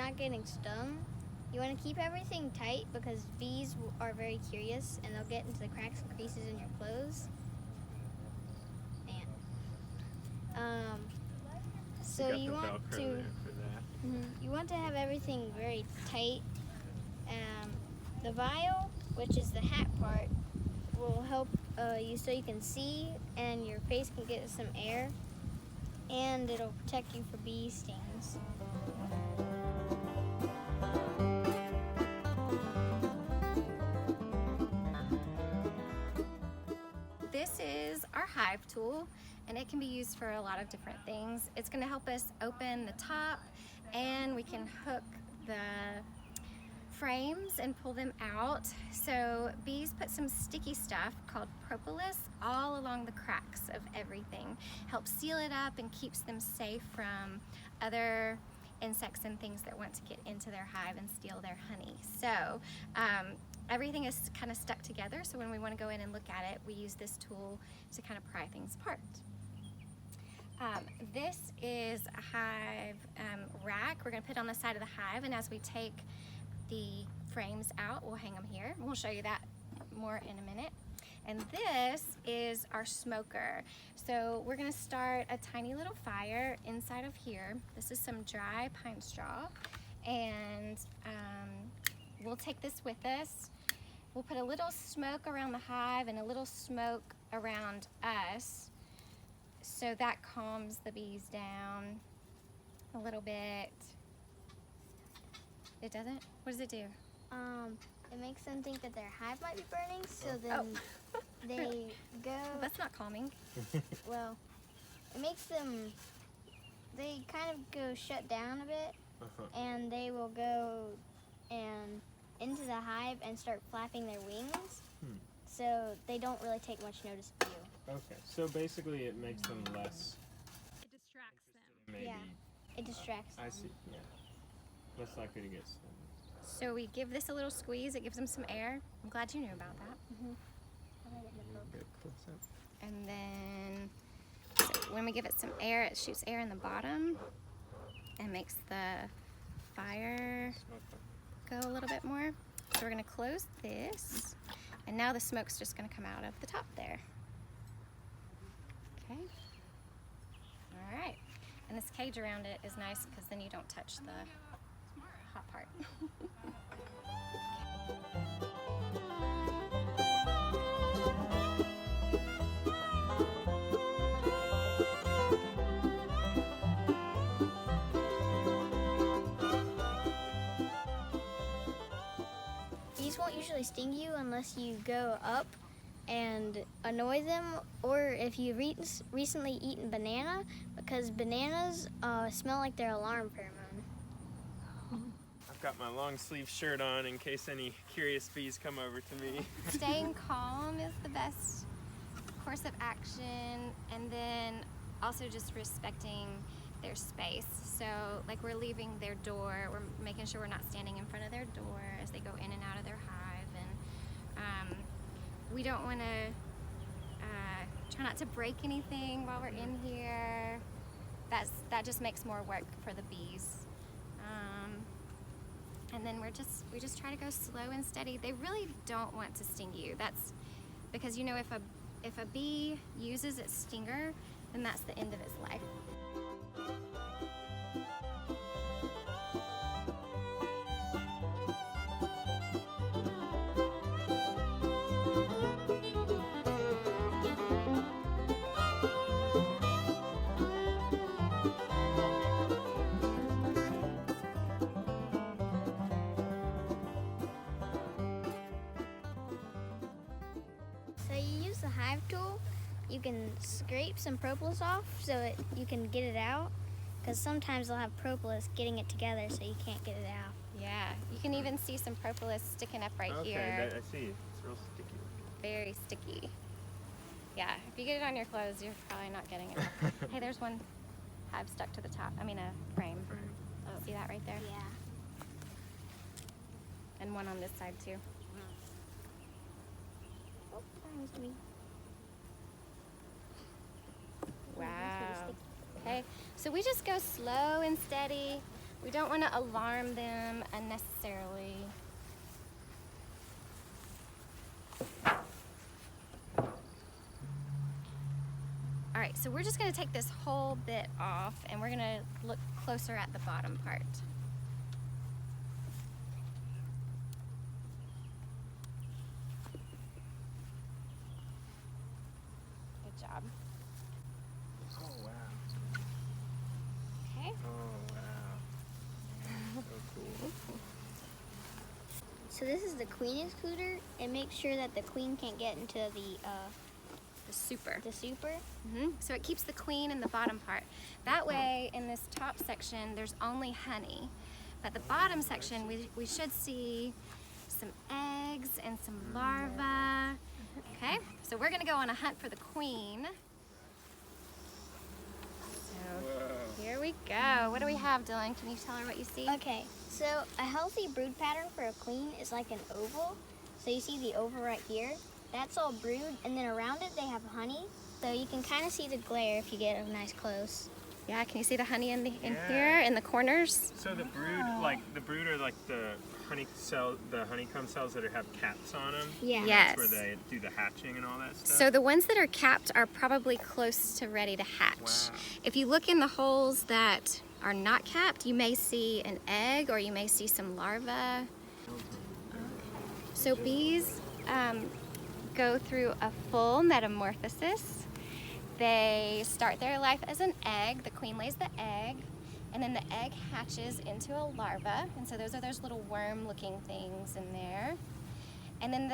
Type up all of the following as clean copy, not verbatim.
not getting stung, you want to keep everything tight because bees are very curious and they'll get into the cracks and creases in your clothes. And so you want to have everything very tight. The vial, which is the hat part, will help you so you can see and your face can get some air, and it'll protect you for bee stings. This is our hive tool, and it can be used for a lot of different things. It's going to help us open the top, and we can hook the frames and pull them out. So bees put some sticky stuff called propolis all along the cracks of everything. Helps seal it up and keeps them safe from other insects and things that want to get into their hive and steal their honey. So everything is kind of stuck together, so when we want to go in and look at it, we use this tool to kind of pry things apart. This is a hive rack we're going to put on the side of the hive, and as we take the frames out, we'll hang them here. We'll show you that more in a minute. And this is our smoker. So we're going to start a tiny little fire inside of here. This is some dry pine straw, and we'll take this with us. We'll put a little smoke around the hive and a little smoke around us, so that calms the bees down a little bit. It doesn't? What does it do? It makes them think that their hive might be burning, so then they go... That's not calming. Well, it makes them... They kind of go shut down a bit, and they will go and into the hive and start flapping their wings, so they don't really take much notice of you. Okay, so basically it makes them less... It distracts them. Maybe. Yeah, it distracts them. I see, yeah. Less likely to get stung. So we give this a little squeeze, it gives them some air. I'm glad you knew about that. Get close up. And then so when we give it some air, it shoots air in the bottom and makes the fire go a little bit more. So we're gonna close this, and now the smoke's just gonna come out of the top there. Okay. All right. And this cage around it is nice because then you don't touch the hot part. Bees won't usually sting you unless you go up and annoy them, or if you've recently eaten banana, because bananas smell like their alarm pheromone. I've got my long sleeve shirt on in case any curious bees come over to me. Staying calm is the best course of action, and then also just respecting their space. So like we're leaving their door, we're making sure we're not standing in front of their door as they go in and out of their hive, and we don't want to try not to break anything while we're in here. That just makes more work for the bees. And then we just try to go slow and steady. They really don't want to sting you. That's because, you know, if a bee uses its stinger, then that's the end of its life. So you use the hive tool, you can scrape some propolis off so you can get it out, because sometimes they'll have propolis getting it together so you can't get it out. Yeah, you can even see some propolis sticking up right here. Okay, I see. It's real sticky. Very sticky. Yeah, if you get it on your clothes, you're probably not getting it off. Hey, there's one hive stuck to the top. I mean a frame. Oh, see that right there? Yeah. And one on this side too. Oh, that was me. Wow. Okay, so we just go slow and steady. We don't want to alarm them unnecessarily. All right, so we're just going to take this whole bit off and we're going to look closer at the bottom part. Good job. Oh, wow. Okay. Oh, wow. So cool. So this is the queen excluder. It makes sure that the queen can't get into The super. the super. So it keeps the queen in the bottom part. That way, in this top section, there's only honey. But the bottom section, we should see some eggs and some larvae. Okay, so we're gonna go on a hunt for the queen. So here we go. What do we have, Dylan? Can you tell her what you see? Okay, so a healthy brood pattern for a queen is like an oval. So you see the oval right here? That's all brood, and then around it they have honey. So you can kind of see the glare if you get a nice close. Yeah, can you see the honey in here, in the corners? So the brood, are like the honeycomb cells that have caps on them. Yeah. Yes. That's where they do the hatching and all that stuff. So the ones that are capped are probably close to ready to hatch. Wow. If you look in the holes that are not capped, you may see an egg or you may see some larvae. So bees go through a full metamorphosis. They start their life as an egg. The queen lays the egg, and then the egg hatches into a larva. And so those are those little worm-looking things in there. And then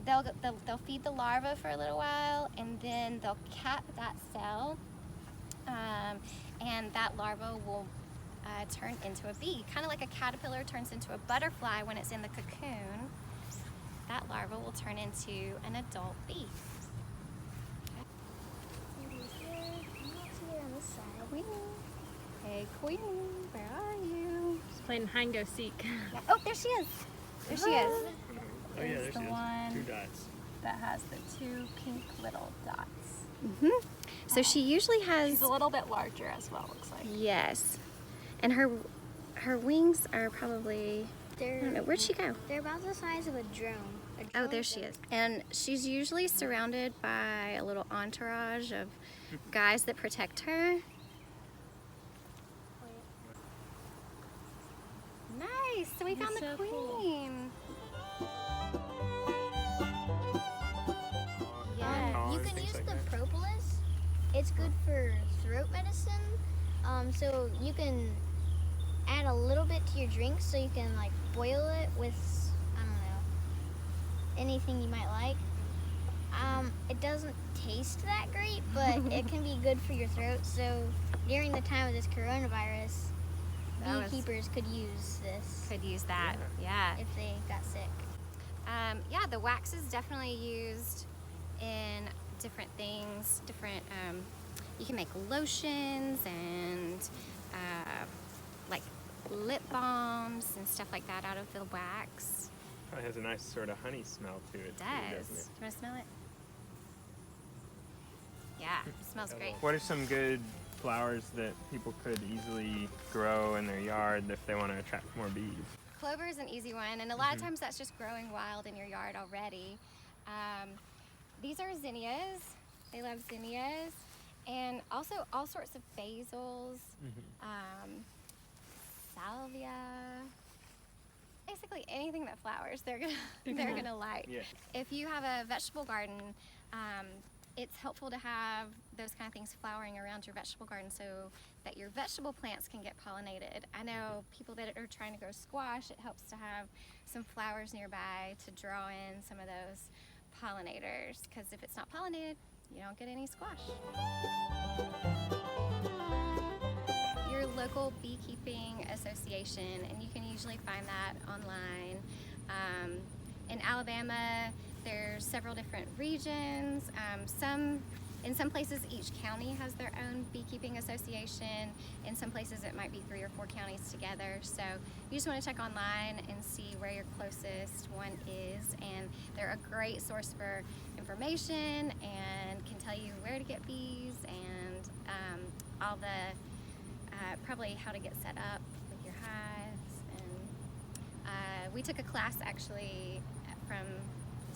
they'll feed the larva for a little while, and then they'll cap that cell, and that larva will turn into a bee. Kind of like a caterpillar turns into a butterfly when it's in the cocoon. That larva will turn into an adult bee. Queen. Hey, queen, where are you? She's playing hide and go seek. Yeah. Oh, there she is. There she is. Oh yeah, Is there's the two one dots. that has the two pink little dots. So she usually has. She's a little bit larger as well, looks like. Yes, and her wings are probably. I don't know, where'd she go? They're about the size of a drone. Oh, there she is. And she's usually surrounded by a little entourage of guys that protect her. Nice, so we found the so cool. queen. You can use the propolis. It's good for throat medicine. So you can add a little bit to your drink, so you can like boil it with, I don't know, anything you might like. It doesn't taste that great, but it can be good for your throat. So during the time of this coronavirus, beekeepers could use this Could use that, yeah. if they got sick. Yeah, the wax is definitely used in different things. You can make lotions and like lip balms and stuff like that out of the wax. It has a nice sort of honey smell to it. It too, does. doesn't it? Do you want to smell it? Yeah, it smells great. What are some good flowers that people could easily grow in their yard if they want to attract more bees? Clover is an easy one, and a lot of times that's just growing wild in your yard already. These are zinnias. They love zinnias, and also all sorts of basils, salvia. Basically anything that flowers, they're gonna like. Yeah. If you have a vegetable garden, it's helpful to have those kind of things flowering around your vegetable garden so that your vegetable plants can get pollinated. I know people that are trying to grow squash, it helps to have some flowers nearby to draw in some of those pollinators, because if it's not pollinated, you don't get any squash. Your local beekeeping association, and you can usually find that online. In Alabama, there's several different regions. In some places, each county has their own beekeeping association. In some places, it might be 3 or 4 counties together. So you just want to check online and see where your closest one is. And they're a great source for information and can tell you where to get bees and all the probably how to get set up We took a class actually from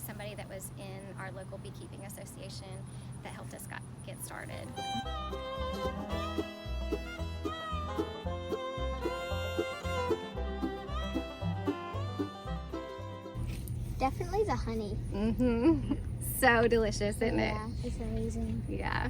somebody that was in our local beekeeping association that helped us get started. Definitely the honey. Mm-hmm. So delicious, isn't it? Yeah, it's amazing. Yeah.